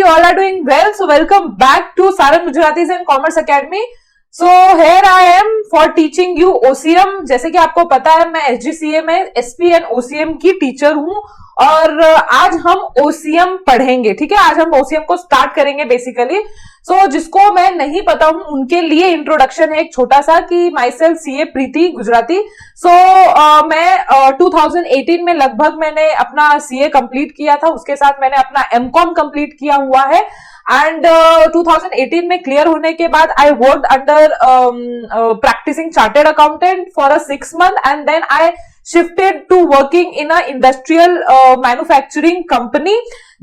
you all are doing well. So welcome back to Sarang Gujaratis and Commerce Academy. So here I am for teaching you OCM. जैसे कि आपको पता है मैं SGCA में SP and OCM की teacher हूँ और आज हम OCM पढ़ेंगे. ठीक है, आज हम OCM को स्टार्ट करेंगे बेसिकली. सो जिसको मैं नहीं पता हूं उनके लिए इंट्रोडक्शन है एक छोटा सा कि माई सेल्फ CA प्रीति गुजराती. सो मैं 2018 में लगभग मैंने अपना CA कंप्लीट किया था. उसके साथ मैंने अपना MCOM कंप्लीट किया हुआ है एंड 2018 में क्लियर होने के बाद I worked under practising chartered accountant for a 6 month and then I shifted to working in a industrial manufacturing company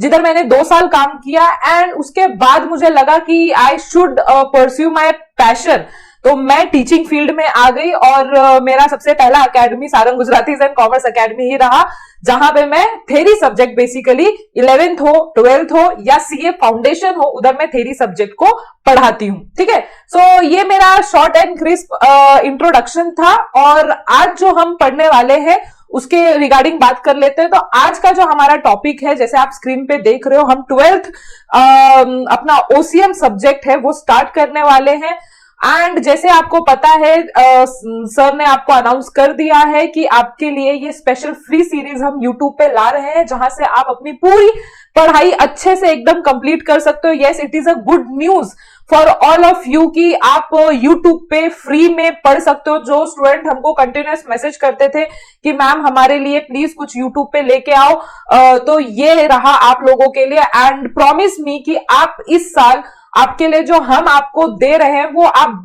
जिधर मैंने 2 साल काम किया एंड उसके बाद मुझे लगा कि I should pursue my passion. तो मैं टीचिंग फील्ड में आ गई और मेरा सबसे पहला academy Sarang Gujaratis and commerce academy ही रहा, जहां पे मैं थेरी सब्जेक्ट बेसिकली 11th हो 12th हो या CA फाउंडेशन हो उधर मैं थेरी सब्जेक्ट को पढ़ाती हूँ. ठीक है, सो ये मेरा शॉर्ट एंड क्रिस्प इंट्रोडक्शन था और आज जो हम पढ़ने वाले हैं उसके रिगार्डिंग बात कर लेते हैं. तो आज का जो हमारा टॉपिक है, जैसे आप स्क्रीन पे देख रहे हो, हम 12th अपना OCM सब्जेक्ट है वो स्टार्ट करने वाले हैं. एंड जैसे आपको पता है सर ने आपको अनाउंस कर दिया है कि आपके लिए ये स्पेशल फ्री सीरीज हम यूट्यूब पे ला रहे हैं जहां से आप अपनी पूरी पढ़ाई अच्छे से एकदम कंप्लीट कर सकते हो. Yes, it is a good news for all of you कि आप यूट्यूब पे फ्री में पढ़ सकते हो. जो स्टूडेंट हमको कंटिन्यूअस मैसेज करते थे कि मैम हमारे लिए प्लीज कुछ यूट्यूब पे लेके आओ, तो ये रहा आप लोगों के लिए. एंड प्रॉमिस मी कि आप इस साल आपके लिए जो हम आपको दे रहे हैं वो आप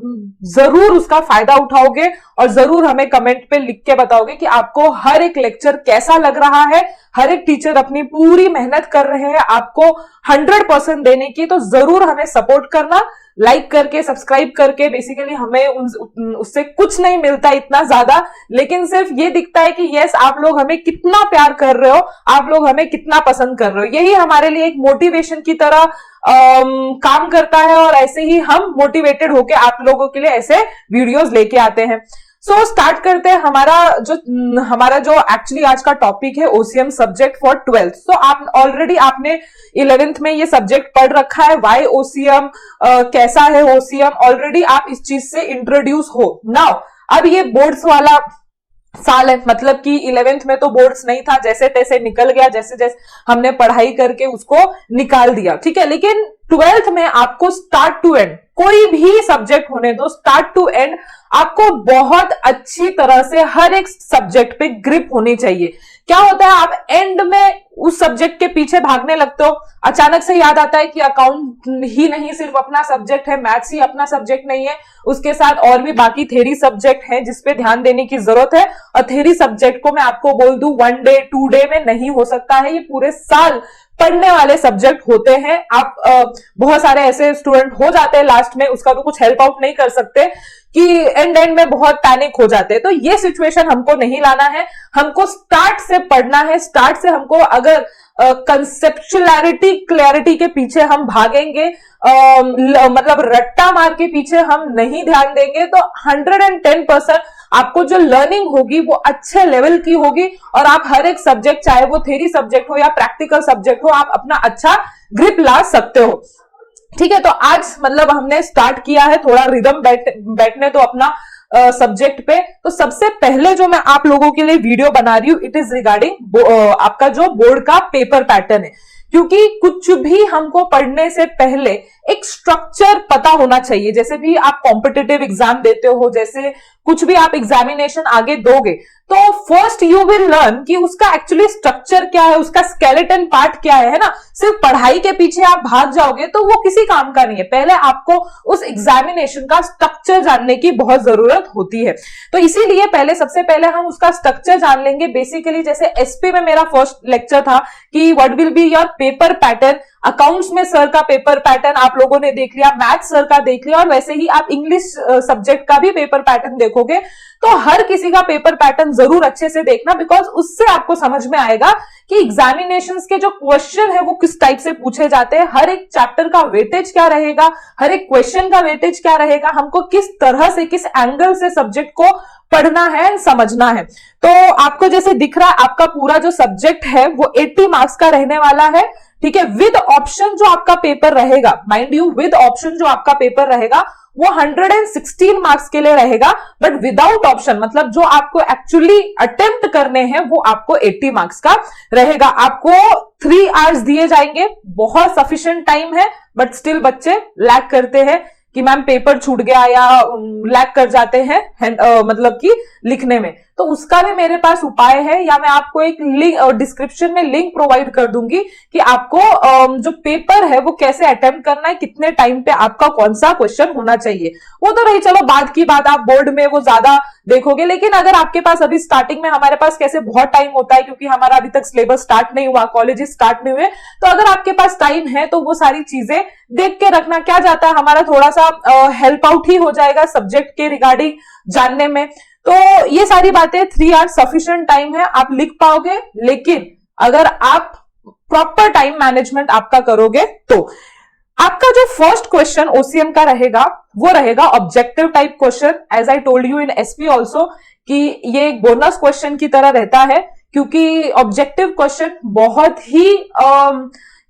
जरूर उसका फायदा उठाओगे और जरूर हमें कमेंट पे लिख के बताओगे कि आपको हर एक लेक्चर कैसा लग रहा है. हर एक टीचर अपनी पूरी मेहनत कर रहे हैं आपको 100% देने की. तो जरूर हमें सपोर्ट करना, लाइक करके सब्सक्राइब करके. बेसिकली हमें उससे कुछ नहीं मिलता इतना ज्यादा, लेकिन सिर्फ ये दिखता है कि यस आप लोग हमें कितना प्यार कर रहे हो, आप लोग हमें कितना पसंद कर रहे हो. यही हमारे लिए एक मोटिवेशन की तरह काम करता है और ऐसे ही हम मोटिवेटेड होके आप लोगों के लिए ऐसे वीडियोस लेके आते हैं. सो स्टार्ट करते हैं. हमारा जो एक्चुअली आज का टॉपिक है OCM सब्जेक्ट फॉर 12th. सो आप ऑलरेडी आपने 11th में ये सब्जेक्ट पढ़ रखा है. वाई OCM, कैसा है OCM, ऑलरेडी आप इस चीज से इंट्रोड्यूस हो. नाउ अब ये बोर्ड्स वाला साल है, मतलब कि 11th में तो बोर्ड्स नहीं था, जैसे तैसे निकल गया, जैसे जैसे हमने पढ़ाई करके उसको निकाल दिया. ठीक है, लेकिन 12th में आपको स्टार्ट टू एंड कोई भी सब्जेक्ट होने दो, स्टार्ट टू एंड आपको बहुत अच्छी तरह से हर एक सब्जेक्ट पे ग्रिप होनी चाहिए. क्या होता है, आप एंड में उस सब्जेक्ट के पीछे भागने लगते हो, अचानक से याद आता है कि अकाउंट ही नहीं सिर्फ अपना सब्जेक्ट है, मैथ्स ही अपना सब्जेक्ट नहीं है, उसके साथ और भी बाकी थ्योरी सब्जेक्ट हैं जिसपे ध्यान देने की जरूरत है. और थ्योरी सब्जेक्ट को मैं आपको बोल दूं 1 डे 2 डे में नहीं हो सकता है, ये पूरे साल पढ़ने वाले सब्जेक्ट होते हैं. आप बहुत सारे ऐसे स्टूडेंट हो जाते हैं लास्ट में, उसका तो कुछ हेल्प आउट नहीं कर सकते कि एंड में बहुत पैनिक हो जाते हैं. तो ये सिचुएशन हमको नहीं लाना है, हमको स्टार्ट से पढ़ना है. स्टार्ट से हमको अगर कंसेप्चुअलिटी क्लैरिटी के पीछे हम भागेंगे, मतलब रट्टा मार के पीछे हम नहीं ध्यान देंगे, तो 110% आपको जो लर्निंग होगी वो अच्छे लेवल की होगी और आप हर एक सब्जेक्ट, चाहे वो थ्योरी सब्जेक्ट हो या प्रैक्टिकल सब्जेक्ट हो, आप अपना अच्छा ग्रिप ला सकते हो. ठीक है, तो आज मतलब हमने स्टार्ट किया है थोड़ा रिदम बैठने तो अपना सब्जेक्ट पे. तो सबसे पहले जो मैं आप लोगों के लिए वीडियो बना रही हूं, इट इज रिगार्डिंग आपका जो बोर्ड का पेपर पैटर्न है. क्योंकि कुछ भी हमको पढ़ने से पहले एक स्ट्रक्चर पता होना चाहिए. जैसे भी आप कॉम्पिटिटिव एग्जाम देते हो, जैसे कुछ भी आप एग्जामिनेशन आगे दोगे, तो फर्स्ट यू विल लर्न कि उसका एक्चुअली स्ट्रक्चर क्या है, उसका स्केलेटन पार्ट क्या है ना. सिर्फ पढ़ाई के पीछे आप भाग जाओगे तो वो किसी काम का नहीं है. पहले आपको उस एग्जामिनेशन का स्ट्रक्चर जानने की बहुत जरूरत होती है. तो इसीलिए सबसे पहले हम उसका स्ट्रक्चर जान लेंगे. बेसिकली जैसे SP में मेरा फर्स्ट लेक्चर था कि what will be your paper pattern. Accounts में सर का पेपर पैटर्न आप लोगों ने देख लिया, मैथ्स सर का देख लिया, और वैसे ही आप इंग्लिश सब्जेक्ट का भी पेपर पैटर्न देखोगे. तो हर किसी का पेपर पैटर्न जरूर अच्छे से देखना, बिकॉज उससे आपको समझ में आएगा कि एग्जामिनेशंस के जो क्वेश्चन है वो किस टाइप से पूछे जाते हैं, हर एक चैप्टर का वेटेज क्या रहेगा, हर एक क्वेश्चन का वेटेज क्या रहेगा, हमको किस तरह से किस एंगल से सब्जेक्ट को पढ़ना है, समझना है. तो आपको जैसे दिख रहा है आपका पूरा जो सब्जेक्ट है वो 80 मार्क्स का रहने वाला है. ठीक है। विद ऑप्शन जो आपका पेपर रहेगा, माइंड यू, विद ऑप्शन जो आपका पेपर रहेगा वो 116 मार्क्स के लिए रहेगा, बट विदाउट ऑप्शन मतलब जो आपको एक्चुअली अटेम्प्ट करने हैं वो आपको 80 मार्क्स का रहेगा। आपको 3 आवर्स दिए जाएंगे, बहुत सफिशिएंट टाइम है, बट स्टिल बच्चे लैग करते हैं कि मैम पेपर छूट गया या लैग कर जाते हैं मतलब कि लिखने में। तो उसका भी मेरे पास उपाय है, या मैं आपको एक लिंक डिस्क्रिप्शन में लिंक प्रोवाइड कर दूंगी कि आपको जो पेपर है वो कैसे अटेम्प्ट करना है, कितने टाइम पे आपका कौन सा क्वेश्चन होना चाहिए। वो तो रही चलो बाद की बात, आप बोर्ड में वो ज्यादा देखोगे, लेकिन अगर आपके पास अभी स्टार्टिंग में, हमारे पास कैसे बहुत टाइम होता है क्योंकि हमारा अभी तक सिलेबस स्टार्ट नहीं हुआ, कॉलेजेस स्टार्ट नहीं हुए, तो अगर आपके पास टाइम है तो वो सारी चीजें देख के रखना। क्या जाता है, हमारा थोड़ा सा हेल्प आउट ही हो जाएगा सब्जेक्ट के रिगार्डिंग जानने में। तो ये सारी बातें 3 आवर्स सफिशिएंट टाइम है, आप लिख पाओगे, लेकिन अगर आप प्रॉपर टाइम मैनेजमेंट आपका करोगे तो आपका जो फर्स्ट क्वेश्चन ओसीएम का रहेगा वो रहेगा objective type question. As I told you in SP also कि ये एक बोनस क्वेश्चन की तरह रहता है, क्योंकि ऑब्जेक्टिव क्वेश्चन बहुत ही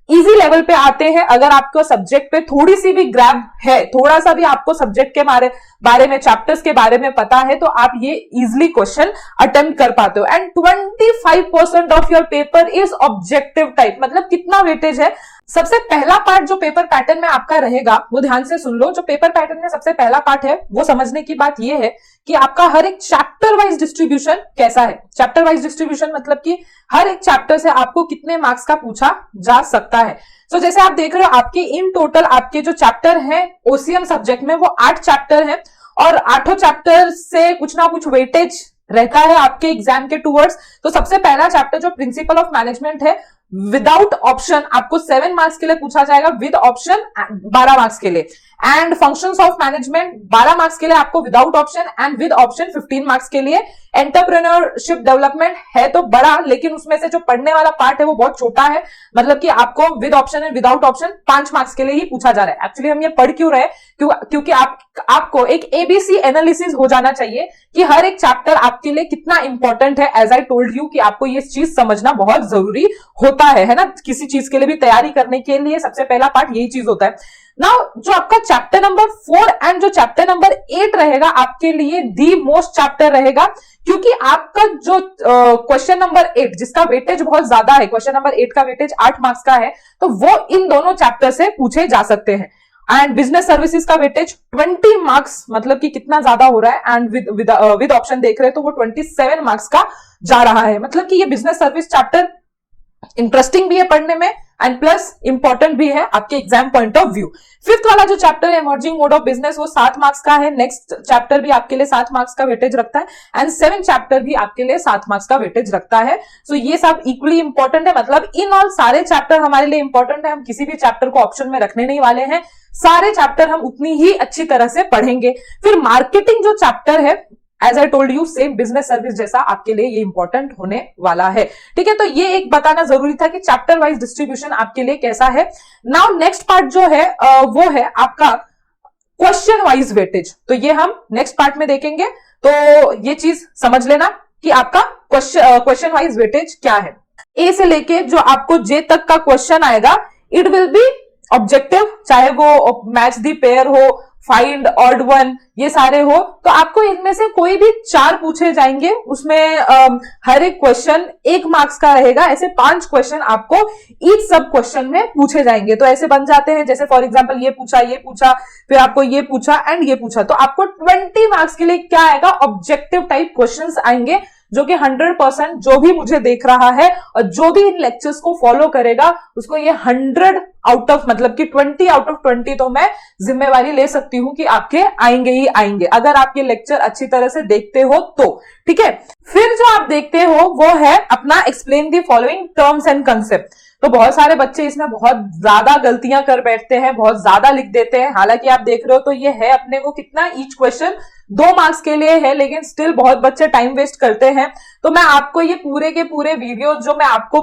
इजी लेवल पे आते हैं। अगर आपको सब्जेक्ट पे थोड़ी सी भी ग्रैब है, थोड़ा सा भी आपको सब्जेक्ट के बारे में, चैप्टर्स के बारे में पता है, तो आप ये इजिली क्वेश्चन अटेम्प्ट कर पाते हो। And 25% of your paper is objective type. मतलब कितना वेटेज है। सबसे पहला पार्ट जो पेपर पैटर्न में आपका रहेगा वो ध्यान से सुन लो। जो पेपर पैटर्न में सबसे पहला पार्ट है वो समझने की बात ये है कि आपका हर एक चैप्टर वाइज डिस्ट्रीब्यूशन कैसा है। चैप्टर वाइज डिस्ट्रीब्यूशन मतलब कि हर एक चैप्टर से आपको कितने मार्क्स का पूछा जा सकता है। तो जैसे आप देख रहे हो, आपके इन टोटल आपके जो चैप्टर हैं ओसीएम सब्जेक्ट में वो 8 चैप्टर हैं, और 8 चैप्टर से कुछ ना कुछ वेटेज रहता है आपके एग्जाम के टूवर्ड्स। तो सबसे पहला चैप्टर जो प्रिंसिपल ऑफ मैनेजमेंट है, विदाउट ऑप्शन आपको 7 मार्क्स के लिए पूछा जाएगा, विद ऑप्शन 12 मार्क्स के लिए। And functions of management 12 marks के लिए आपको without option, and with option 15 marks के लिए। एंटरप्रेन्योरशिप डेवलपमेंट है तो बड़ा, लेकिन उसमें से जो पढ़ने वाला पार्ट है वो बहुत छोटा है। मतलब कि आपको with option and without option 5 marks के लिए ही पूछा जा रहा है। एक्चुअली हम ये पढ़ क्यों रहे, क्योंकि आपको एक एबीसी एनालिसिस हो जाना चाहिए कि हर एक चैप्टर आपके लिए कितना इंपॉर्टेंट है। एज आई टोल्ड यू कि आपको ये चीज समझना बहुत जरूरी होता है ना। किसी चीज के लिए भी तैयारी करने के लिए सबसे पहला पार्ट यही चीज होता है। नाउ जो आपका चैप्टर नंबर 4 एंड जो चैप्टर नंबर 8 रहेगा आपके लिए दी मोस्ट चैप्टर रहेगा, क्योंकि आपका जो क्वेश्चन नंबर 8 जिसका वेटेज बहुत ज्यादा है, क्वेश्चन नंबर 8 का वेटेज 8 मार्क्स का है, तो वो इन दोनों चैप्टर से पूछे जा सकते हैं। एंड बिजनेस सर्विसेज का वेटेज 20 मार्क्स, मतलब कि कितना ज्यादा हो रहा है। एंड विद ऑप्शन देख रहे हैं तो वो 27 मार्क्स का जा रहा है। मतलब कि ये बिजनेस सर्विस चैप्टर इंटरेस्टिंग भी है पढ़ने में, एंड प्लस इंपॉर्टेंट भी है आपके exam point of view. 5th वाला जो चैप्टर है इमर्जिंग मोड ऑफ बिजनेस, वो 7 मार्क्स का है। नेक्स्ट चैप्टर भी आपके लिए 7 मार्क्स का वेटेज रखता है, एंड 7th चैप्टर भी आपके लिए 7 मार्क्स का वेटेज रखता है। सो ये सब इक्वली इंपॉर्टेंट है। मतलब इन ऑल सारे चैप्टर हमारे लिए इंपॉर्टेंट है। हम किसी भी चैप्टर को ऑप्शन में रखने नहीं वाले हैं, सारे चैप्टर हम उतनी ही अच्छी तरह से पढ़ेंगे। फिर मार्केटिंग जो चैप्टर है, as I told you, same business service जैसा आपके लिए ये इंपॉर्टेंट होने वाला है। ठीक है, तो ये एक बताना जरूरी था कि चैप्टर वाइज डिस्ट्रीब्यूशन आपके लिए कैसा है। नाउ नेक्स्ट पार्ट जो है वो है आपका क्वेश्चन वाइज वेटेज। तो ये हम नेक्स्ट पार्ट में देखेंगे। तो ये चीज समझ लेना कि आपका क्वेश्चन वाइज वेटेज क्या है। ए से लेके जो आपको जे तक का क्वेश्चन आएगा, इट विल बी ऑब्जेक्टिव, चाहे वो मैच दी पेयर हो, फाइंड ऑड वन, ये सारे हो। तो आपको इनमें से कोई भी 4 पूछे जाएंगे। उसमें हर एक क्वेश्चन 1 मार्क्स का रहेगा। ऐसे 5 क्वेश्चन आपको ईच सब क्वेश्चन में पूछे जाएंगे। तो ऐसे बन जाते हैं, जैसे फॉर एग्जांपल ये पूछा, फिर आपको ये पूछा एंड ये पूछा। तो आपको 20 मार्क्स के लिए क्या आएगा, ऑब्जेक्टिव टाइप क्वेश्चंस आएंगे, जो कि 100% जो भी मुझे देख रहा है और जो भी इन लेक्चर्स को फॉलो करेगा उसको ये 100 आउट ऑफ, मतलब कि 20 आउट ऑफ 20 तो मैं जिम्मेवारी ले सकती हूं कि आपके आएंगे ही आएंगे, अगर आप ये लेक्चर अच्छी तरह से देखते हो तो। ठीक है, फिर जो आप देखते हो वो है अपना explain the following terms and concept. तो बहुत सारे बच्चे इसमें बहुत ज्यादा गलतियां कर बैठते हैं, बहुत ज्यादा लिख देते हैं। हालांकि आप देख रहे हो तो ये है अपने को कितना, ईच क्वेश्चन 2 मार्क्स के लिए है, लेकिन स्टिल बहुत बच्चे टाइम वेस्ट करते हैं। तो मैं आपको ये पूरे के पूरे वीडियो जो मैं आपको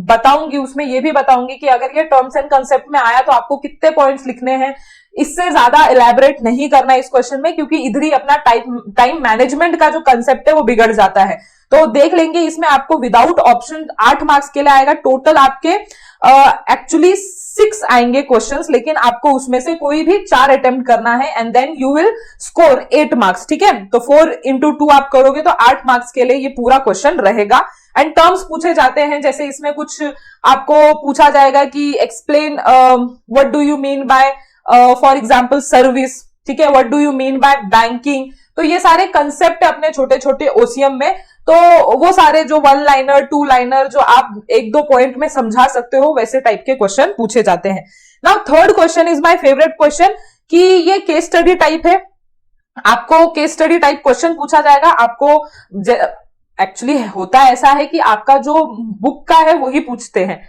बताऊंगी उसमें ये भी बताऊंगी कि अगर ये टर्म्स एंड कंसेप्ट में आया तो आपको कितने पॉइंट्स लिखने हैं, इससे ज्यादा इलेबोरेट नहीं करना इस क्वेश्चन में, क्योंकि इधर ही अपना टाइम मैनेजमेंट का जो कंसेप्ट है वो बिगड़ जाता है। तो देख लेंगे इसमें आपको विदाउट ऑप्शन 8 मार्क्स के लिए आएगा। टोटल आपके एक्चुअली 6 आएंगे क्वेश्चंस, लेकिन आपको उसमें से कोई भी 4 अटेम्प्ट करना है and then you will score 8 marks. ठीक है, तो 4 into 2 आप करोगे तो 8 मार्क्स के लिए ये पूरा क्वेश्चन रहेगा। एंड टर्म्स पूछे जाते हैं, जैसे इसमें कुछ आपको पूछा जाएगा कि explain what do you mean by for example service, ठीक है, what do you mean by banking. तो ये सारे कंसेप्ट अपने छोटे छोटे ओसीएम में, तो वो सारे जो 1 लाइनर 2 लाइनर जो आप 1-2 पॉइंट में समझा सकते हो, वैसे टाइप के क्वेश्चन पूछे जाते हैं। Now third question is my favourite question, कि ये केस स्टडी टाइप है। आपको केस स्टडी टाइप क्वेश्चन पूछा जाएगा। आपको एक्चुअली होता ऐसा है कि आपका जो बुक का है वही पूछते हैं,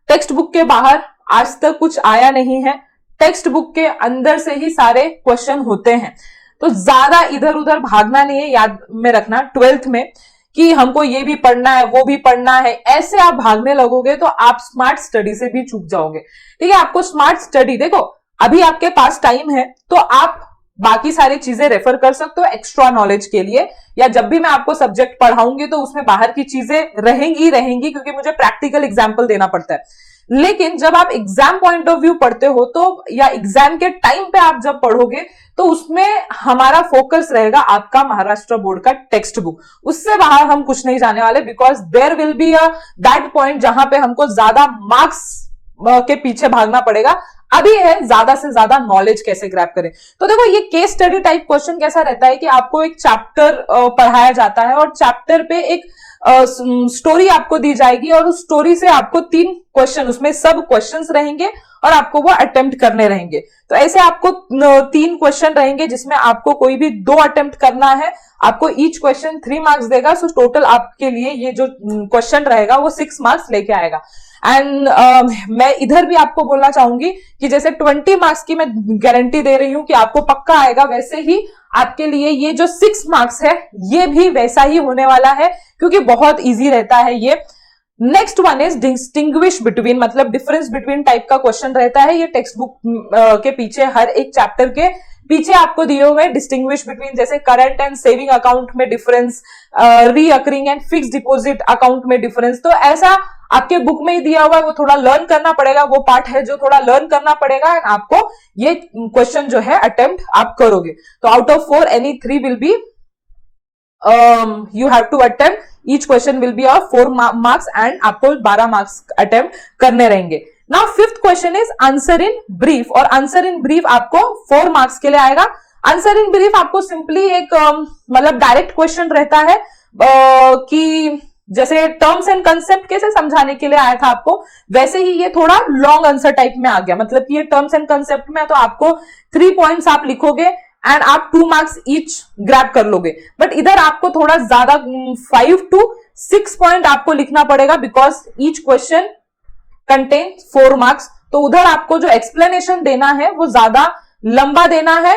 टेक्स्ट बुक के बाहर आज तक कुछ आया नहीं है, टेक्स्ट बुक के अंदर से ही सारे क्वेश्चन होते हैं। तो ज्यादा इधर उधर भागना नहीं है, याद में रखना 12th में कि हमको ये भी पढ़ना है वो भी पढ़ना है, ऐसे आप भागने लगोगे तो आप स्मार्ट स्टडी से भी चूक जाओगे। ठीक है, आपको स्मार्ट स्टडी, देखो अभी आपके पास टाइम है तो आप बाकी सारी चीजें रेफर कर सकते हो एक्स्ट्रा नॉलेज के लिए, या जब भी मैं आपको सब्जेक्ट पढ़ाऊंगी तो उसमें बाहर की चीजें रहेंगी क्योंकि मुझे प्रैक्टिकल एग्जाम्पल देना पड़ता है। लेकिन जब आप एग्जाम पॉइंट ऑफ व्यू पढ़ते हो तो, या एग्जाम के टाइम पे आप जब पढ़ोगे तो उसमें हमारा फोकस रहेगा आपका महाराष्ट्र बोर्ड का टेक्स्ट बुक। उससे बाहर हम कुछ नहीं जाने वाले, because there will be a that point जहां पे हमको ज्यादा मार्क्स के पीछे भागना पड़ेगा। अभी है ज्यादा से ज्यादा नॉलेज कैसे ग्रैब करें। तो देखो ये केस स्टडी टाइप क्वेश्चन कैसा रहता है कि आपको एक चैप्टर पढ़ाया जाता है और चैप्टर पे एक स्टोरी आपको दी जाएगी और उस स्टोरी से आपको 3 क्वेश्चन, उसमें सब क्वेश्चंस रहेंगे और आपको वो अटेम्प्ट करने रहेंगे। तो ऐसे आपको 3 क्वेश्चन रहेंगे जिसमें आपको कोई भी 2 अटेम्प्ट करना है। आपको ईच क्वेश्चन 3 मार्क्स देगा, सो टोटल आपके लिए ये जो क्वेश्चन रहेगा वो 6 मार्क्स लेके आएगा। एंड मैं इधर भी आपको बोलना चाहूंगी कि जैसे 20 मार्क्स की मैं गारंटी दे रही हूं कि आपको पक्का आएगा, वैसे ही आपके लिए ये जो 6 मार्क्स है ये भी वैसा ही होने वाला है, क्योंकि बहुत इजी रहता है ये। Next one is distinguish between, मतलब डिफरेंस बिटवीन टाइप का क्वेश्चन रहता है। ये टेक्स्ट बुक के पीछे हर एक चैप्टर के पीछे आपको दिए हुए डिस्टिंग्विश बिटवीन, जैसे करंट एंड सेविंग अकाउंट में difference, recurring and fix deposit account में डिफरेंस। तो ऐसा आपके बुक में ही दिया हुआ है, वो थोड़ा लर्न करना पड़ेगा, वो पार्ट है जो थोड़ा लर्न करना पड़ेगा एंड आपको ये क्वेश्चन जो है अटेम्प्ट आप करोगे। तो out of 4 any 3 will be you have to attempt, each question will be of 4 marks and आपको 12 मार्क्स अटेम्प्ट करने रहेंगे। Now fifth question is answer in brief, और answer in brief आपको 4 मार्क्स के लिए आएगा। आंसर इन ब्रीफ आपको simply एक मतलब डायरेक्ट क्वेश्चन रहता है कि जैसे टर्म्स एंड कंसेप्ट कैसे समझाने के लिए आया था आपको, वैसे ही ये थोड़ा लॉन्ग आंसर टाइप में आ गया। मतलब कि ये टर्म्स एंड कंसेप्ट में तो आपको 3 पॉइंट्स आप लिखोगे एंड आप 2 मार्क्स ईच ग्रैब कर लोगे, बट इधर आपको थोड़ा ज्यादा 5 to 6 पॉइंट आपको लिखना पड़ेगा, because each question contain 4 marks. तो उधर आपको जो एक्सप्लेनेशन देना है वो ज्यादा लंबा देना है।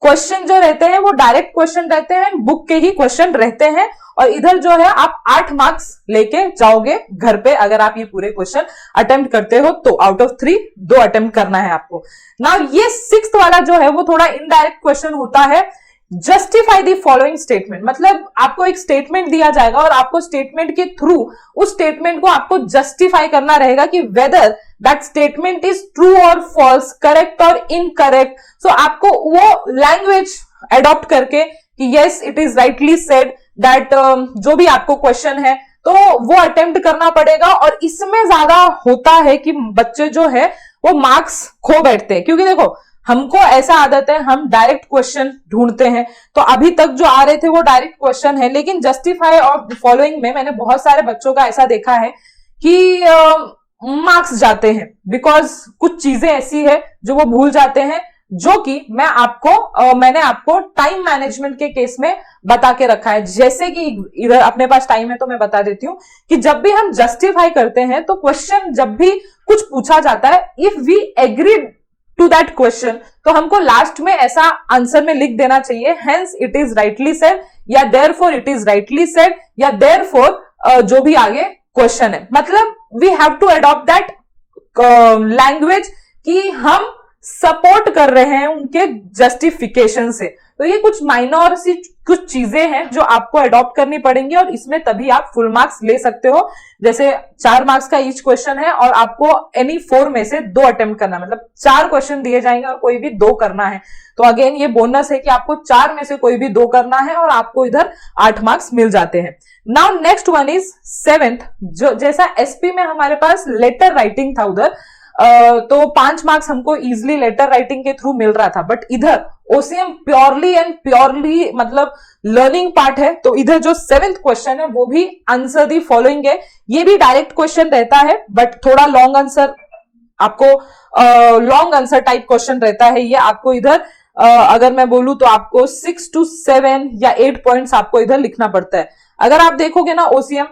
क्वेश्चन जो रहते हैं वो डायरेक्ट क्वेश्चन रहते हैं, बुक के ही क्वेश्चन रहते हैं, और इधर जो है आप 8 मार्क्स लेके जाओगे घर पे अगर आप ये पूरे क्वेश्चन अटेम्प्ट करते हो तो। आउट ऑफ 3 2 अटेम्प्ट करना है आपको। नाउ ये 6th वाला जो है वो थोड़ा इनडायरेक्ट क्वेश्चन होता है। जस्टिफाई द फॉलोइंग स्टेटमेंट, मतलब आपको एक स्टेटमेंट दिया जाएगा और आपको स्टेटमेंट के थ्रू उस स्टेटमेंट को आपको जस्टिफाई करना रहेगा कि whether that statement is true और फॉल्स, करेक्ट और इनकरेक्ट। सो आपको वो लैंग्वेज एडॉप्ट करके कि yes it is rightly said that, जो भी आपको क्वेश्चन है तो वो अटेम्प्ट करना पड़ेगा। और इसमें ज्यादा होता है कि बच्चे जो है वो मार्क्स खो बैठते हैं, क्योंकि देखो हमको ऐसा आदत है हम डायरेक्ट क्वेश्चन ढूंढते हैं, तो अभी तक जो आ रहे थे वो डायरेक्ट क्वेश्चन है, लेकिन जस्टिफाई और फॉलोइंग में मैंने बहुत सारे बच्चों का ऐसा देखा है कि मार्क्स जाते हैं, बिकॉज कुछ चीजें ऐसी है जो वो भूल जाते हैं, जो कि मैंने आपको टाइम मैनेजमेंट के केस में बता के रखा है। जैसे कि इधर अपने पास टाइम है तो मैं बता देती हूं कि जब भी हम जस्टिफाई करते हैं तो क्वेश्चन जब भी कुछ पूछा जाता है, if we agree to that question, तो हमको लास्ट में ऐसा आंसर में लिख देना चाहिए hence it is rightly said, या therefore it is rightly said, या देयरफॉर जो भी आगे क्वेश्चन है। मतलब we have to adopt that language कि हम सपोर्ट कर रहे हैं उनके जस्टिफिकेशन से। तो ये कुछ माइनर सी कुछ चीजें हैं जो आपको अडॉप्ट करनी पड़ेंगी और इसमें तभी आप फुल मार्क्स ले सकते हो। जैसे 4 मार्क्स का ईच क्वेश्चन है और आपको एनी 4 में से 2 अटेम्प्ट करना, मतलब 4 क्वेश्चन दिए जाएंगे और कोई भी 2 करना है। तो अगेन ये बोनस है कि आपको 4 में से कोई भी 2 करना है और आपको इधर 8 मार्क्स मिल जाते हैं। Now next one is 7th, जो जैसा एसपी में हमारे पास लेटर राइटिंग था उधर, तो 5 मार्क्स हमको इजिली लेटर राइटिंग के थ्रू मिल रहा था, बट इधर ओसीएम प्योरली एंड प्योरली मतलब लर्निंग पार्ट है। तो इधर जो 7th क्वेश्चन है वो भी आंसर दी फॉलोइंग है। ये भी डायरेक्ट क्वेश्चन रहता है बट थोड़ा लॉन्ग आंसर, आपको लॉन्ग आंसर टाइप क्वेश्चन रहता है ये। आपको इधर अगर मैं बोलूं तो आपको 6 to 7 या 8 पॉइंट्स आपको इधर लिखना पड़ता है। अगर आप देखोगे ना ओसीएम,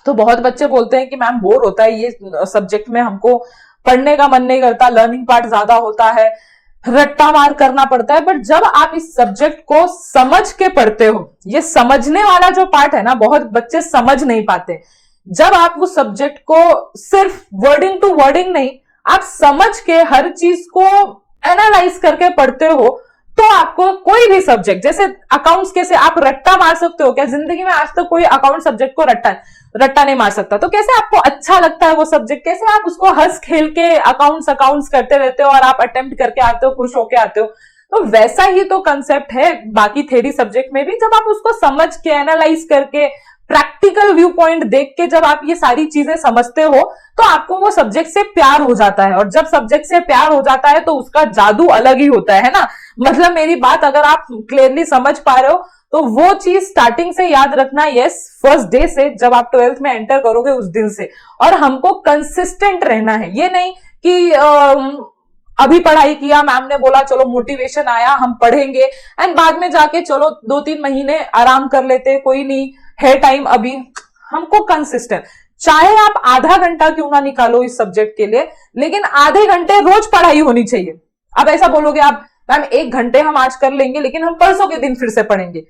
तो बहुत बच्चे बोलते हैं कि मैम बोर होता है ये सब्जेक्ट में, हमको पढ़ने का मन नहीं करता, लर्निंग पार्ट ज्यादा होता है, रट्टा मार करना पड़ता है। बट जब आप इस सब्जेक्ट को समझ के पढ़ते हो, ये समझने वाला जो पार्ट है ना, बहुत बच्चे समझ नहीं पाते। जब आप उस सब्जेक्ट को सिर्फ वर्डिंग टू वर्डिंग नहीं, आप समझ के हर चीज को एनालाइज करके पढ़ते हो, तो आपको कोई भी सब्जेक्ट, जैसे अकाउंट्स कैसे आप रट्टा मार सकते हो क्या? जिंदगी में आज तक कोई अकाउंट सब्जेक्ट को रट्टा नहीं मार सकता। तो कैसे आपको अच्छा लगता है वो सब्जेक्ट, कैसे आप उसको हंस खेल के अकाउंट्स करते रहते हो और आप अटेम्प्ट करके आते हो, खुश होके आते हो। तो वैसा ही तो कंसेप्ट है बाकी थ्योरी सब्जेक्ट में भी। जब आप उसको समझ के एनालाइज करके प्रैक्टिकल व्यू पॉइंट देख के जब आप ये सारी चीजें समझते हो, तो आपको वो सब्जेक्ट से प्यार हो जाता है। और जब सब्जेक्ट से प्यार हो जाता है तो उसका जादू अलग ही होता है ना। मतलब मेरी बात अगर आप क्लियरली समझ पा रहे हो तो वो चीज स्टार्टिंग से याद रखना, यस, फर्स्ट डे से, जब आप 12th में एंटर करोगे उस दिन से। और हमको कंसिस्टेंट रहना है, ये नहीं कि अभी पढ़ाई किया, मैम ने बोला चलो मोटिवेशन आया हम पढ़ेंगे, एंड बाद में जाके चलो 2-3 महीने आराम कर लेते, कोई नहीं है टाइम अभी। हमको कंसिस्टेंट, चाहे आप आधा घंटा क्यों ना निकालो इस सब्जेक्ट के लिए, लेकिन आधे घंटे रोज पढ़ाई होनी चाहिए। अब ऐसा बोलोगे आप मैम 1 घंटे हम आज कर लेंगे लेकिन हम परसों के दिन फिर से पढ़ेंगे,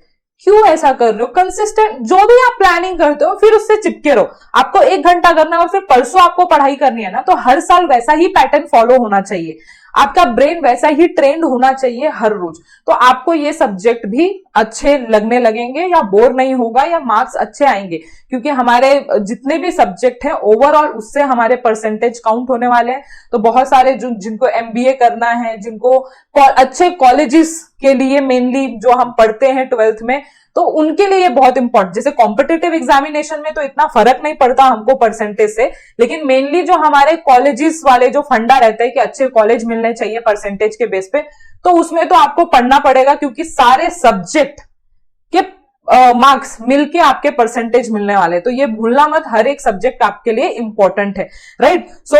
क्यों ऐसा कर रहे हो? कंसिस्टेंट जो भी आप प्लानिंग करते हो फिर उससे चिपके रहो। आपको 1 घंटा करना है और फिर परसों आपको पढ़ाई करनी है ना, तो हर साल वैसा ही पैटर्न फॉलो होना चाहिए, आपका ब्रेन वैसा ही ट्रेंड होना चाहिए हर रोज। तो आपको ये सब्जेक्ट भी अच्छे लगने लगेंगे या बोर नहीं होगा या मार्क्स अच्छे आएंगे, क्योंकि हमारे जितने भी सब्जेक्ट हैं ओवरऑल उससे हमारे परसेंटेज काउंट होने वाले हैं। तो बहुत सारे जिनको एमबीए करना है, जिनको अच्छे कॉलेजेस के लिए मेनली जो हम पढ़ते हैं 12th में, तो उनके लिए ये बहुत इंपॉर्टेंट। जैसे कॉम्पिटिटिव एग्जामिनेशन में तो इतना फर्क नहीं पड़ता हमको परसेंटेज से, लेकिन मेनली जो हमारे कॉलेजेस वाले जो फंडा रहता है कि अच्छे कॉलेज मिलने चाहिए परसेंटेज के बेस पे, तो उसमें तो आपको पढ़ना पड़ेगा, क्योंकि सारे सब्जेक्ट के मार्क्स मिलके आपके परसेंटेज मिलने वाले। तो ये भूलना मत, हर एक सब्जेक्ट आपके लिए इंपॉर्टेंट है, राइट। सो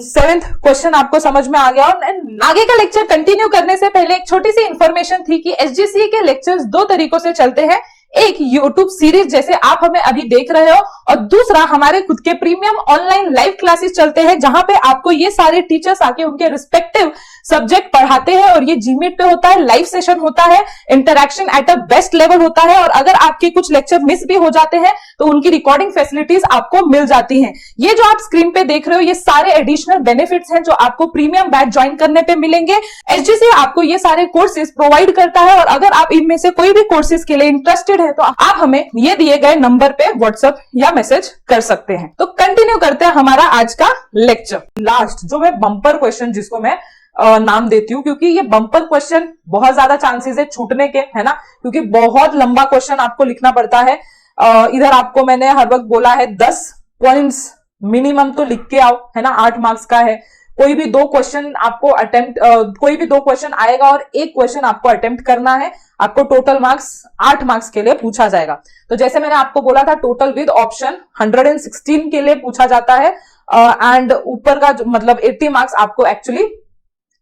7th क्वेश्चन आपको समझ में आ गया। और आगे का लेक्चर कंटिन्यू करने से पहले एक छोटी सी इंफॉर्मेशन थी कि एसजीसीए के लेक्चर्स 2 तरीकों से चलते हैं। एक यूट्यूब सीरीज जैसे आप हमें अभी देख रहे हो, और दूसरा हमारे खुद के प्रीमियम ऑनलाइन लाइव क्लासेस चलते हैं, जहां पे आपको ये सारे टीचर्स आके उनके रिस्पेक्टिव सब्जेक्ट पढ़ाते हैं। और ये जीमीट पे होता है, लाइव सेशन होता है, interaction at a best level होता है। और अगर आपके कुछ लेक्चर मिस भी हो जाते हैं तो उनकी रिकॉर्डिंग फैसिलिटीज आपको मिल जाती हैं। ये जो आप स्क्रीन पे देख रहे हो ये सारे एडिशनल बेनिफिट्स हैं जो आपको प्रीमियम बैच ज्वाइन करने पे मिलेंगे। एसजीसीए आपको ये सारे कोर्सेज प्रोवाइड करता है, और अगर आप इनमें से कोई भी कोर्सेज के लिए इंटरेस्टेड है तो आप हमें ये दिए गए नंबर पे व्हाट्सएप या मैसेज कर सकते हैं। तो कंटिन्यू करते हैं हमारा आज का लेक्चर। लास्ट जो मैं बम्पर क्वेश्चन जिसको मैं नाम देती हूँ, क्योंकि ये बम्पर क्वेश्चन बहुत ज्यादा चांसेस है छूटने के, है ना, क्योंकि बहुत लंबा क्वेश्चन आपको लिखना पड़ता है। इधर आपको मैंने हर वक्त बोला है 10 पॉइंट्स मिनिमम तो लिख के आओ, है ना, 8 मार्क्स का है। कोई भी 2 क्वेश्चन आपको कोई भी 2 क्वेश्चन आएगा और 1 क्वेश्चन आपको अटेम्प्ट करना है। आपको टोटल मार्क्स 8 मार्क्स के लिए पूछा जाएगा। तो जैसे मैंने आपको बोला था टोटल विद ऑप्शन 116 के लिए पूछा जाता है, एंड ऊपर का मतलब 80 मार्क्स आपको एक्चुअली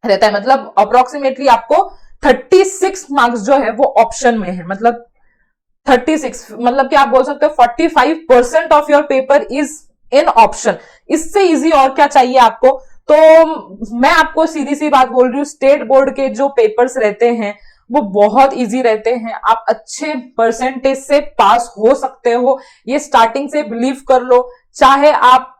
रहता है। मतलब अप्रोक्सीमेटली आपको 36 मार्क्स जो है वो ऑप्शन में है। मतलब 36 मतलब कि आप बोल सकते हो 45% of your paper is in option. इससे इजी और क्या चाहिए आपको। तो मैं आपको सीधी सी बात बोल रही हूँ, स्टेट बोर्ड के जो पेपर्स रहते हैं वो बहुत इजी रहते हैं। आप अच्छे परसेंटेज से पास हो सकते हो, ये स्टार्टिंग से बिलीव कर लो। चाहे आप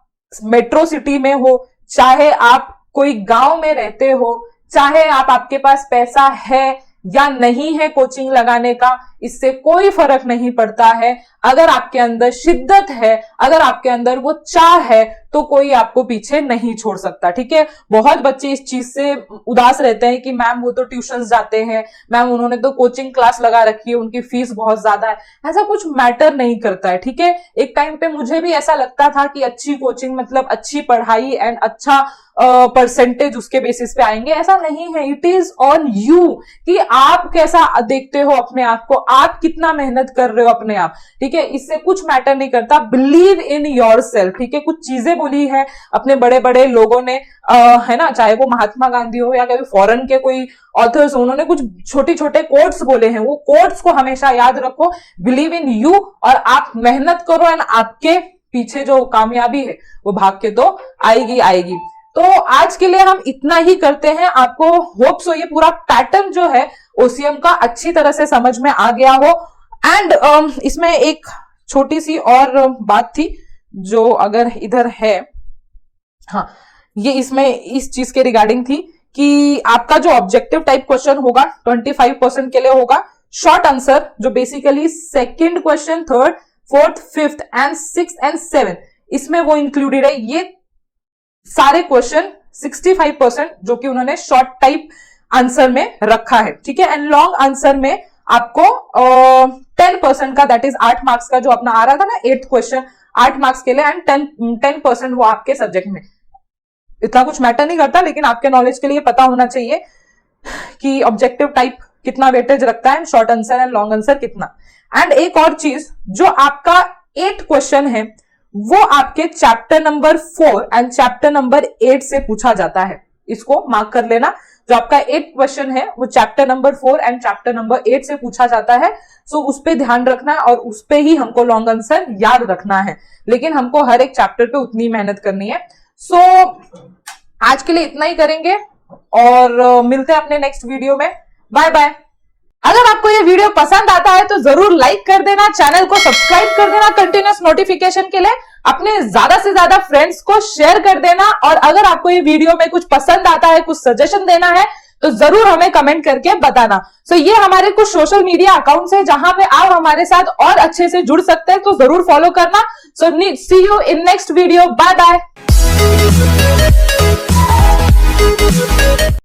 मेट्रो सिटी में हो, चाहे आप कोई गांव में रहते हो, चाहे आपके पास पैसा है या नहीं है कोचिंग लगाने का, इससे कोई फर्क नहीं पड़ता है। अगर आपके अंदर शिद्दत है, अगर आपके अंदर वो चाह है, तो कोई आपको पीछे नहीं छोड़ सकता। ठीक है, बहुत बच्चे इस चीज से उदास रहते हैं कि मैम वो तो ट्यूशंस जाते हैं, मैम उन्होंने तो कोचिंग क्लास लगा रखी है, उनकी फीस बहुत ज्यादा है। ऐसा कुछ मैटर नहीं करता है। ठीक है, एक टाइम पे मुझे भी ऐसा लगता था कि अच्छी कोचिंग मतलब अच्छी पढ़ाई एंड अच्छा परसेंटेज उसके बेसिस पे आएंगे। ऐसा नहीं है। इट इज ऑन यू कि आप कैसा देखते हो अपने आप को, आप कितना मेहनत कर रहे हो अपने आप। ठीक है, इससे कुछ मैटर नहीं करता। Believe in your self. ठीक है, कुछ चीजें बोली है अपने बड़े बड़े लोगों ने, है ना, चाहे वो महात्मा गांधी हो या कभी फॉरेन के कोई ऑथर्स हो, उन्होंने कुछ छोटे छोटे कोट्स बोले हैं। वो कोट्स को हमेशा याद रखो। बिलीव इन यू और आप मेहनत करो एंड आपके पीछे जो कामयाबी है वो भाग के तो आएगी आएगी। तो आज के लिए हम इतना ही करते हैं। आपको होप सो ये पूरा पैटर्न जो है ओसीएम का अच्छी तरह से समझ में आ गया हो। एंड इसमें एक छोटी सी और बात थी जो अगर इधर है, हाँ, ये इसमें इस चीज के रिगार्डिंग थी कि आपका जो ऑब्जेक्टिव टाइप क्वेश्चन होगा 25% के लिए होगा। शॉर्ट आंसर जो basically second question, third, fourth, fifth and six and seven, इसमें वो इंक्लूडेड है। ये सारे क्वेश्चन 65% जो कि उन्होंने शॉर्ट टाइप आंसर में रखा है। ठीक है, एंड लॉन्ग आंसर में आपको 10% का, दैट इज 8 मार्क्स का जो अपना आ रहा था ना 8th क्वेश्चन 8 मार्क्स के लिए, एंड 10% वो आपके सब्जेक्ट में। इतना कुछ मैटर नहीं करता, लेकिन आपके नॉलेज के लिए पता होना चाहिए कि ऑब्जेक्टिव टाइप कितना वेटेज रखता है, short answer and long answer कितना। एंड एक और चीज, जो आपका 8 क्वेश्चन है वो आपके chapter number 4 and chapter number 8 से पूछा जाता है। इसको मार्क कर लेना। जो आपका 8 क्वेश्चन है वो chapter number 4 and chapter number 8 से पूछा जाता है। सो उस पे ध्यान रखना है और उस पे ही हमको लॉन्ग आंसर याद रखना है, लेकिन हमको हर एक चैप्टर पे उतनी मेहनत करनी है। सो आज के लिए इतना ही करेंगे और मिलते हैं अपने नेक्स्ट वीडियो में। Bye bye. अगर आपको ये वीडियो पसंद आता है तो जरूर लाइक कर देना, चैनल को सब्सक्राइब कर देना कंटिन्यूअस नोटिफिकेशन के लिए, अपने ज्यादा से ज्यादा फ्रेंड्स को शेयर कर देना। और अगर आपको ये वीडियो में कुछ पसंद आता है, कुछ सजेशन देना है, तो जरूर हमें कमेंट करके बताना। सो ये हमारे कुछ सोशल मीडिया अकाउंट्स हैं जहां पे आप हमारे साथ और अच्छे से जुड़ सकते हैं, तो जरूर फॉलो करना। So see you in next video. Bye bye.